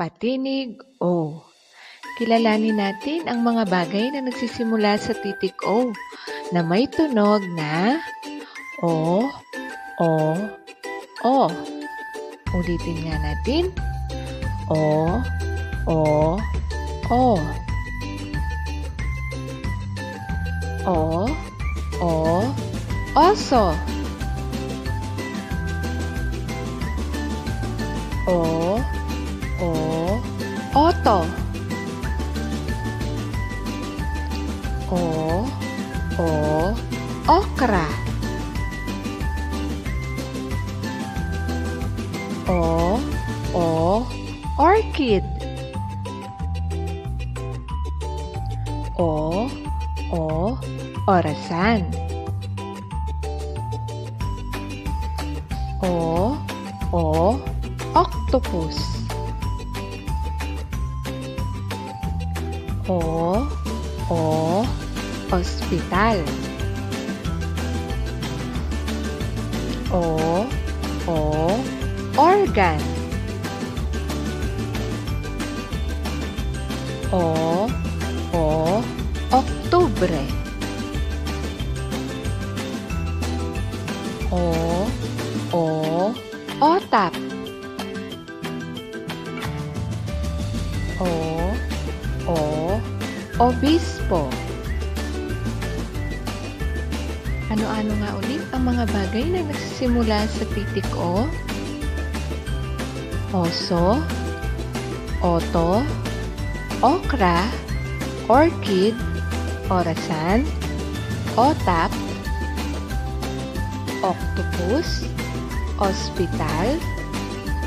Patinig O. Kilalanin natin ang mga bagay na nagsisimula sa titik O na may tunog na O, O, O. Ulitin nga natin. O, O, O. O, O, oso. O, O, oto. O, O, okra. O, O, orchid. O, O, orasan. O, O, octopus. O, O, ospital. O, O, organ. O, O, oktubre. O, O, otap. O, O, obispo. Ano-ano nga ulit ang mga bagay na nagsisimula sa titik O? Oso, oto, okra, orchid, orasan, otap, octopus, ospital,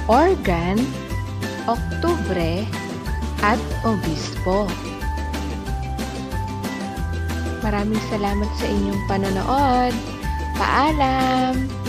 organ, oktubre, at obispo. Maraming salamat sa inyong panonood. Paalam!